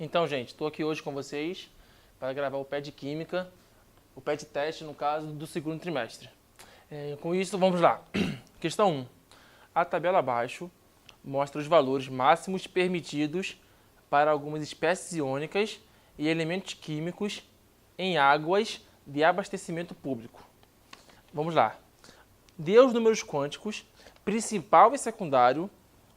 Então, gente, estou aqui hoje com vocês para gravar o PET de Química, o PET teste, no caso, do segundo trimestre. Com isso, vamos lá. Questão 1. A tabela abaixo mostra os valores máximos permitidos para algumas espécies iônicas e elementos químicos em águas de abastecimento público. Vamos lá. Dê os números quânticos principal e secundário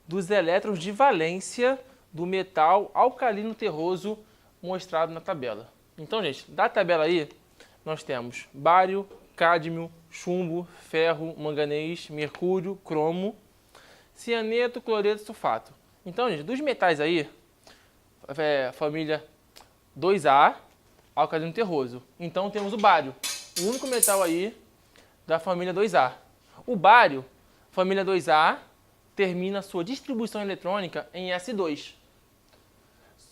dos elétrons de valência do metal alcalino terroso mostrado na tabela. Então, gente, da tabela aí, nós temos bário, cádmio, chumbo, ferro, manganês, mercúrio, cromo, cianeto, cloreto e sulfato. Então, gente, dos metais aí, família 2A, alcalino terroso. Então, temos o bário, o único metal aí da família 2A. O bário, família 2A, termina sua distribuição eletrônica em S2.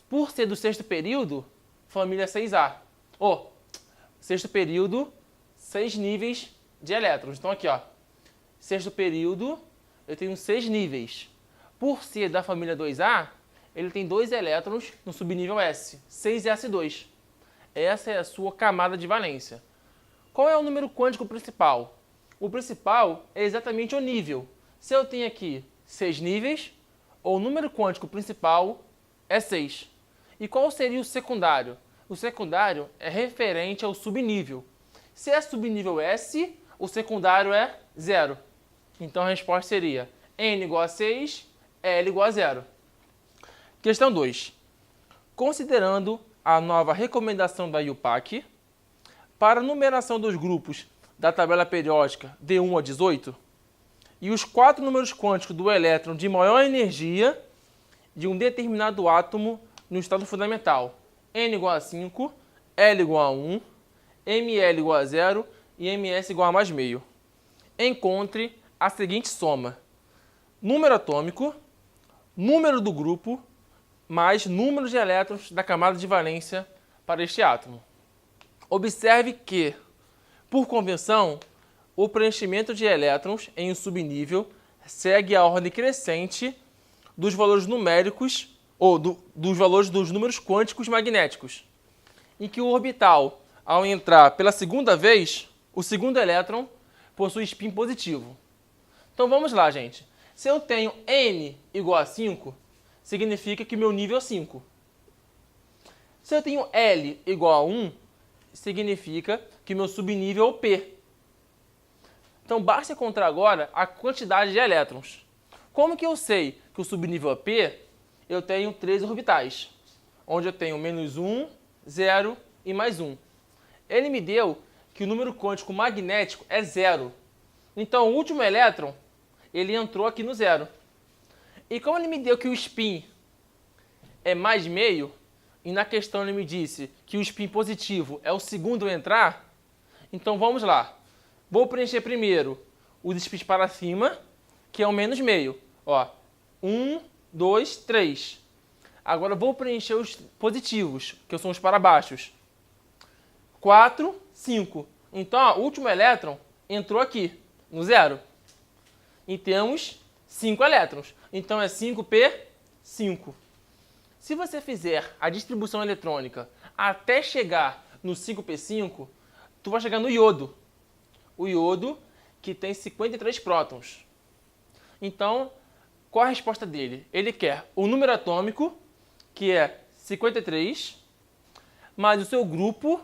Por ser do sexto período, família 6A. Sexto período, 6 níveis de elétrons. Então aqui, ó, sexto período, eu tenho 6 níveis. Por ser da família 2A, ele tem 2 elétrons no subnível S, 6s2. Essa é a sua camada de valência. Qual é o número quântico principal? O principal é exatamente o nível. Se eu tenho aqui 6 níveis, o número quântico principal é 6. E qual seria o secundário? O secundário é referente ao subnível. Se é subnível S, o secundário é 0. Então a resposta seria N igual a 6, L igual a 0. Questão 2. Considerando a nova recomendação da IUPAC para a numeração dos grupos da tabela periódica D1 a 18 e os 4 números quânticos do elétron de maior energia de um determinado átomo no estado fundamental, N igual a 5, L igual a 1, ML igual a 0 e MS igual a mais meio. Encontre a seguinte soma: número atômico, número do grupo, mais número de elétrons da camada de valência para este átomo. Observe que, por convenção, o preenchimento de elétrons em um subnível segue a ordem crescente dos valores numéricos ou dos valores dos números quânticos magnéticos, em que o orbital, ao entrar pela segunda vez, o segundo elétron possui spin positivo. Então vamos lá, gente. Se eu tenho N igual a 5, significa que meu nível é 5. Se eu tenho L igual a 1, significa que meu subnível é o P. Então basta encontrar agora a quantidade de elétrons. Como que eu sei que o subnível é P? Eu tenho 3 orbitais, onde eu tenho menos 1, 0 e mais 1. Ele me deu que o número quântico magnético é 0. Então o último elétron, ele entrou aqui no 0. E como ele me deu que o spin é mais meio, e na questão ele me disse que o spin positivo é o segundo a entrar, então vamos lá. Vou preencher primeiro os spins para cima, que é o menos meio. 1, 2, 3. Agora vou preencher os positivos, que são os para baixos. 4, 5. Então, o último elétron entrou aqui, no 0. E temos 5 elétrons. Então, é 5p5. Se você fizer a distribuição eletrônica até chegar no 5p5, tu vai chegar no iodo. O iodo que tem 53 prótons. Então, qual a resposta dele? Ele quer o número atômico, que é 53, mas o seu grupo,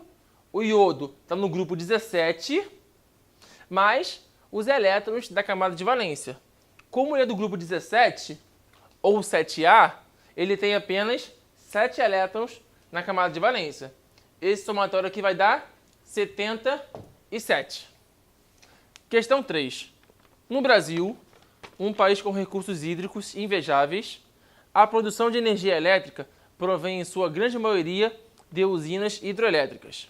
o iodo, está no grupo 17, mais os elétrons da camada de valência. Como ele é do grupo 17, ou 7A, ele tem apenas 7 elétrons na camada de valência. Esse somatório aqui vai dar 77. Questão 3. No Brasil, um país com recursos hídricos invejáveis, a produção de energia elétrica provém em sua grande maioria de usinas hidroelétricas.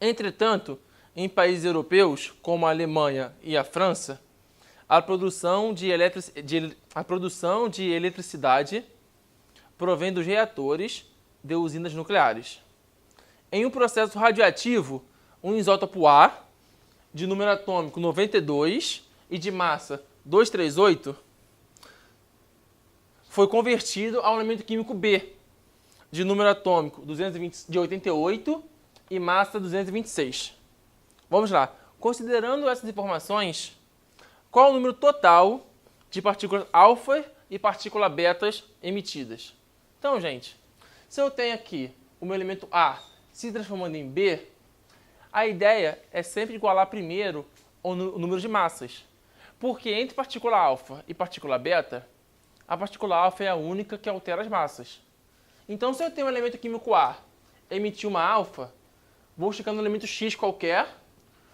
Entretanto, em países europeus, como a Alemanha e a França, a produção de eletricidade provém dos reatores de usinas nucleares. Em um processo radioativo, um isótopo A, de número atômico 92 e de massa 238, foi convertido a um elemento químico B, de número atômico 88 e massa 226. Vamos lá. Considerando essas informações, qual é o número total de partículas alfa e partículas betas emitidas? Então, gente, se eu tenho aqui o meu elemento A se transformando em B, a ideia é sempre igualar primeiro o número de massas. Porque entre partícula alfa e partícula beta, a partícula alfa é a única que altera as massas. Então, se eu tenho um elemento químico A emitir uma alfa, vou chegar no elemento X qualquer,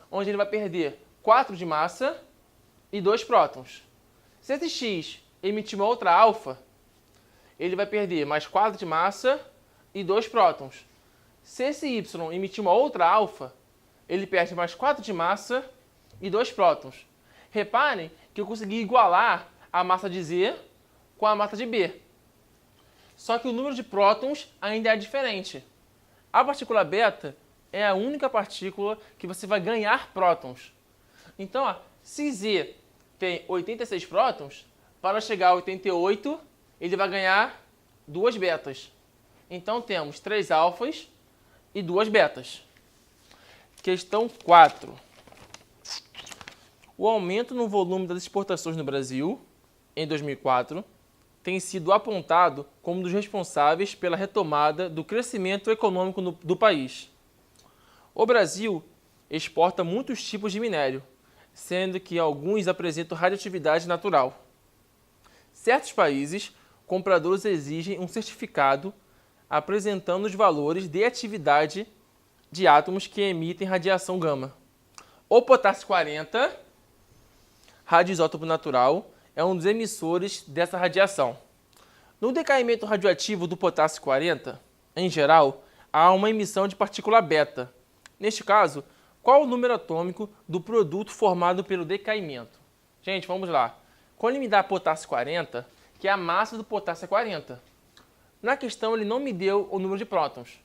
onde ele vai perder 4 de massa e 2 prótons. Se esse X emitir uma outra alfa, ele vai perder mais 4 de massa e 2 prótons. Se esse Y emitir uma outra alfa, ele perde mais 4 de massa e 2 prótons. Reparem que eu consegui igualar a massa de Z com a massa de B. Só que o número de prótons ainda é diferente. A partícula beta é a única partícula que você vai ganhar prótons. Então, ó, se Z tem 86 prótons, para chegar a 88, ele vai ganhar 2 betas. Então, temos 3 alfas e 2 betas. Questão 4. O aumento no volume das exportações no Brasil, em 2004, tem sido apontado como um dos responsáveis pela retomada do crescimento econômico do país. O Brasil exporta muitos tipos de minério, sendo que alguns apresentam radioatividade natural. Certos países, compradores exigem um certificado apresentando os valores de atividade de átomos que emitem radiação gama. O potássio 40, radioisótopo natural, é um dos emissores dessa radiação. No decaimento radioativo do potássio 40, em geral, há uma emissão de partícula beta. Neste caso, qual o número atômico do produto formado pelo decaimento? Gente, vamos lá. Quando ele me dá potássio 40, que é a massa do potássio é 40. Na questão, ele não me deu o número de prótons,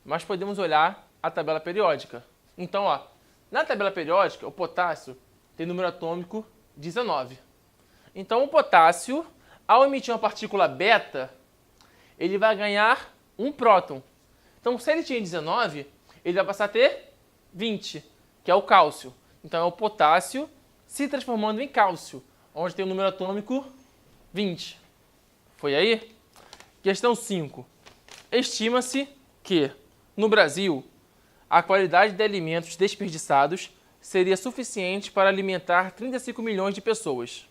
mas podemos olhar a tabela periódica. Então, ó, na tabela periódica, o potássio tem número atômico 19. Então, o potássio, ao emitir uma partícula beta, ele vai ganhar um próton. Então, se ele tinha 19, ele vai passar a ter 20, que é o cálcio. Então, é o potássio se transformando em cálcio, onde tem o número atômico 20. Foi aí? Questão 5. Estima-se que, no Brasil, a qualidade de alimentos desperdiçados seria suficiente para alimentar 35 milhões de pessoas.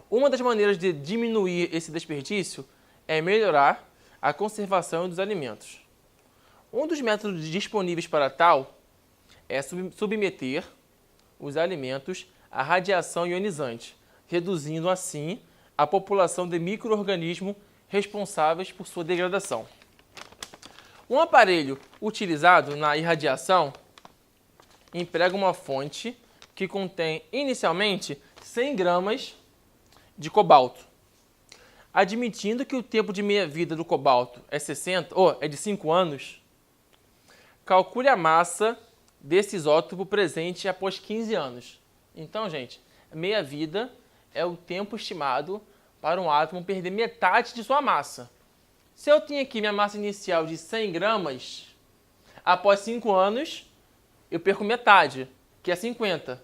Uma das maneiras de diminuir esse desperdício é melhorar a conservação dos alimentos. Um dos métodos disponíveis para tal é submeter os alimentos à radiação ionizante, reduzindo assim a população de micro-organismos responsáveis por sua degradação. Um aparelho utilizado na irradiação emprega uma fonte que contém inicialmente 100 gramas de cobalto. Admitindo que o tempo de meia-vida do cobalto é de 5 anos, calcule a massa desse isótopo presente após 15 anos. Então, gente, meia-vida é o tempo estimado para um átomo perder metade de sua massa. Se eu tenho aqui minha massa inicial de 100 gramas, após 5 anos, eu perco metade, que é 50.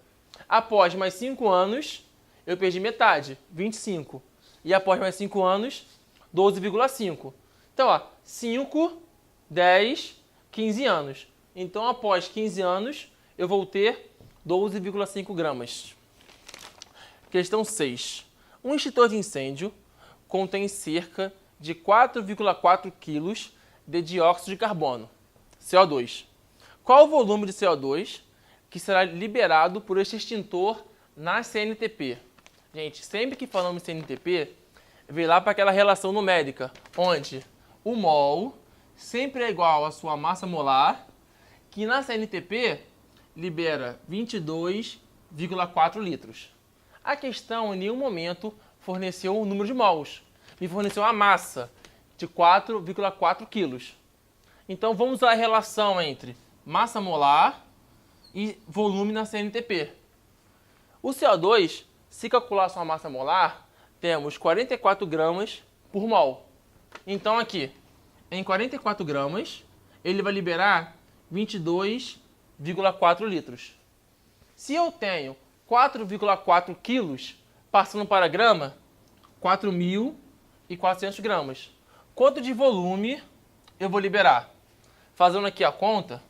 Após mais 5 anos, eu perdi metade, 25. E após mais 5 anos, 12,5. Então, ó, 5, 10, 15 anos. Então, após 15 anos, eu vou ter 12,5 gramas. Questão 6. Um extintor de incêndio contém cerca de 4,4 kg de dióxido de carbono, CO2. Qual o volume de CO2 que será liberado por este extintor na CNTP? Gente, sempre que falamos em CNTP, vem lá para aquela relação numérica, onde o mol sempre é igual à sua massa molar, que na CNTP libera 22,4 litros. A questão em nenhum momento forneceu o número de mols, me forneceu a massa de 4,4 quilos. Então vamos usar a relação entre massa molar e volume na CNTP. O CO2, se calcular sua massa molar, temos 44 gramas por mol. Então aqui, em 44 gramas, ele vai liberar 22,4 litros. Se eu tenho 4,4 quilos passando para grama, 4.400 gramas. Quanto de volume eu vou liberar? Fazendo aqui a conta,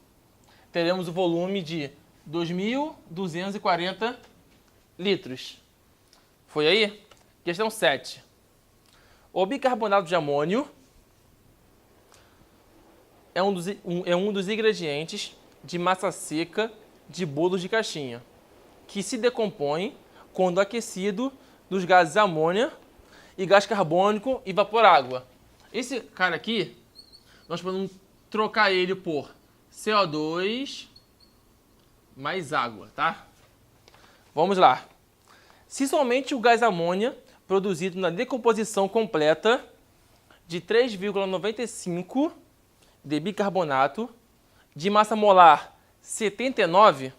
teremos o volume de 2.240 litros. Foi aí? Questão 7. O bicarbonato de amônio é um dos ingredientes de massa seca de bolos de caixinha, que se decompõe quando aquecido dos gases amônia e gás carbônico e vapor água. Esse cara aqui, nós podemos trocar ele por CO2 mais água, tá? Vamos lá. Se somente o gás amônia produzido na decomposição completa de 3,95 de bicarbonato de massa molar 79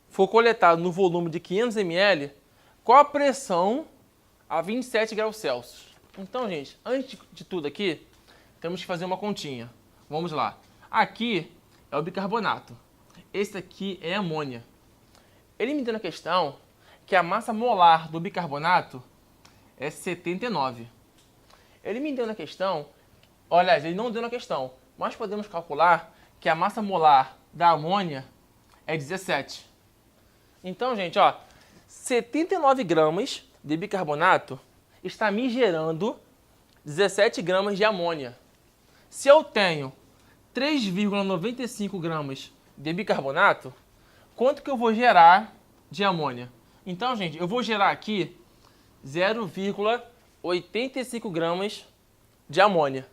for coletado no volume de 500 ml, qual a pressão a 27 graus Celsius? Então, gente, antes de tudo aqui, temos que fazer uma continha. Vamos lá. Aqui é o bicarbonato. Esse aqui é amônia. Ele me deu na questão que a massa molar do bicarbonato é 79. Ele me deu na questão, aliás, ele não deu na questão, mas podemos calcular que a massa molar da amônia é 17. Então, gente, ó, 79 gramas de bicarbonato está me gerando 17 gramas de amônia. Se eu tenho 3,95 gramas de bicarbonato, quanto que eu vou gerar de amônia? Então, gente, eu vou gerar aqui 0,85 gramas de amônia.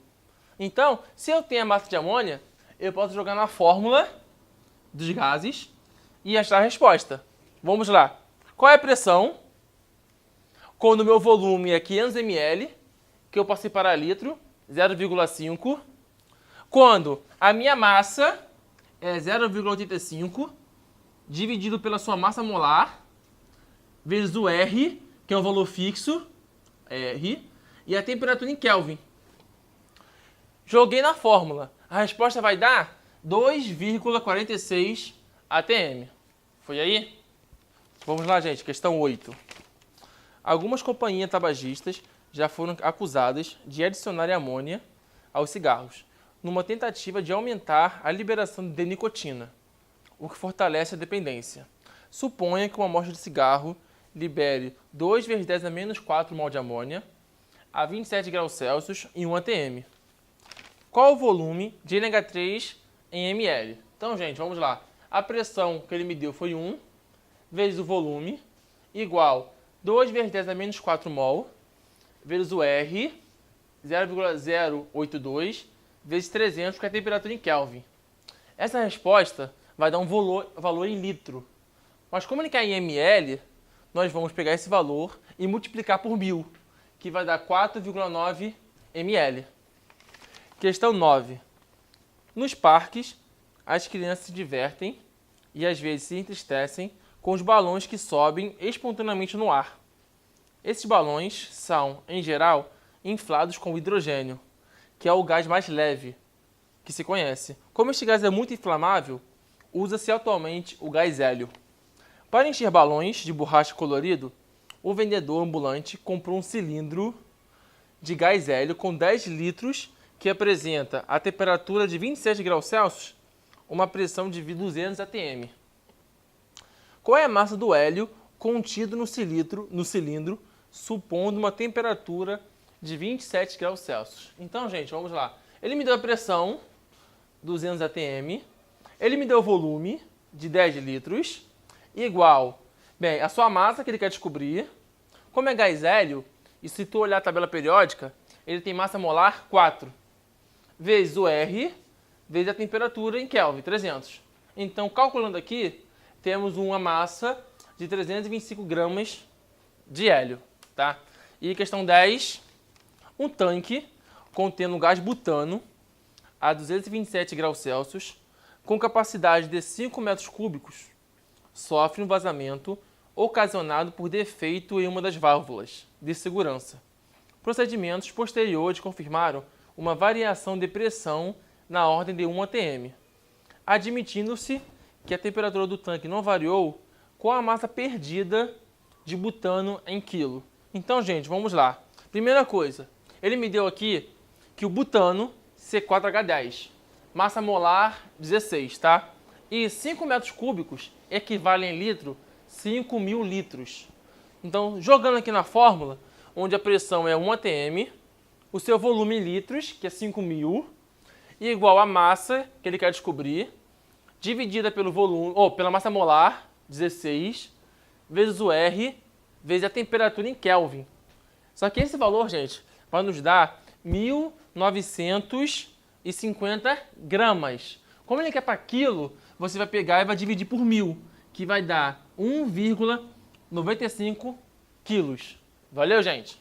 Então, se eu tenho a massa de amônia, eu posso jogar na fórmula dos gases e achar a resposta. Vamos lá. Qual é a pressão? Quando o meu volume é 500 ml, que eu posso separar litro, 0,5. Quando a minha massa é 0,85, dividido pela sua massa molar, vezes o R, que é um valor fixo, R, e a temperatura em Kelvin. Joguei na fórmula. A resposta vai dar 2,46 atm. Foi aí? Vamos lá, gente. Questão 8. Algumas companhias tabagistas já foram acusadas de adicionar amônia aos cigarros, numa tentativa de aumentar a liberação de nicotina, o que fortalece a dependência. Suponha que uma amostra de cigarro libere 2 vezes 10 a menos 4 mol de amônia a 27 graus Celsius em 1 atm. Qual o volume de NH3 em ml? Então, gente, vamos lá. A pressão que ele me deu foi 1 vezes o volume igual 2 vezes 10 a menos 4 mol vezes o R, 0,082 vezes 300, que é a temperatura em Kelvin. Essa resposta vai dar um valor em litro. Mas como ele quer em ml, nós vamos pegar esse valor e multiplicar por 1000, que vai dar 4,9 ml. Questão 9. Nos parques, as crianças se divertem e às vezes se entristecem com os balões que sobem espontaneamente no ar. Esses balões são, em geral, inflados com hidrogênio, que é o gás mais leve que se conhece. Como este gás é muito inflamável, usa-se atualmente o gás hélio. Para encher balões de borracha colorido, o vendedor ambulante comprou um cilindro de gás hélio com 10 litros que apresenta a temperatura de 27 graus Celsius, uma pressão de 200 atm. Qual é a massa do hélio contido no cilindro, supondo uma temperatura de 27 graus Celsius? Então, gente, vamos lá. Ele me deu a pressão, 200 atm. Ele me deu o volume, de 10 litros, igual, bem, a sua massa que ele quer descobrir. Como é gás hélio, e se tu olhar a tabela periódica, ele tem massa molar 4, vezes o R, vezes a temperatura em Kelvin, 300. Então, calculando aqui, temos uma massa de 325 gramas de hélio, tá? E questão 10, um tanque contendo gás butano a 227 graus Celsius, com capacidade de 5 metros cúbicos, sofre um vazamento ocasionado por defeito em uma das válvulas de segurança. Procedimentos posteriores confirmaram uma variação de pressão na ordem de 1 atm, admitindo-se que a temperatura do tanque não variou com a massa perdida de butano em quilo. Então, gente, vamos lá. Primeira coisa, ele me deu aqui que o butano, C4H10, massa molar 16, tá? E 5 metros cúbicos equivalem em litro 5.000 litros. Então, jogando aqui na fórmula, onde a pressão é 1 atm, o seu volume em litros, que é 5.000, e igual a massa que ele quer descobrir, dividida pelo volume, ou pela massa molar, 16, vezes o R, vezes a temperatura em Kelvin. Só que esse valor, gente, vai nos dar 1.950 gramas. Como ele quer para quilo, você vai pegar e vai dividir por 1.000, que vai dar 1,95 quilos. Valeu, gente?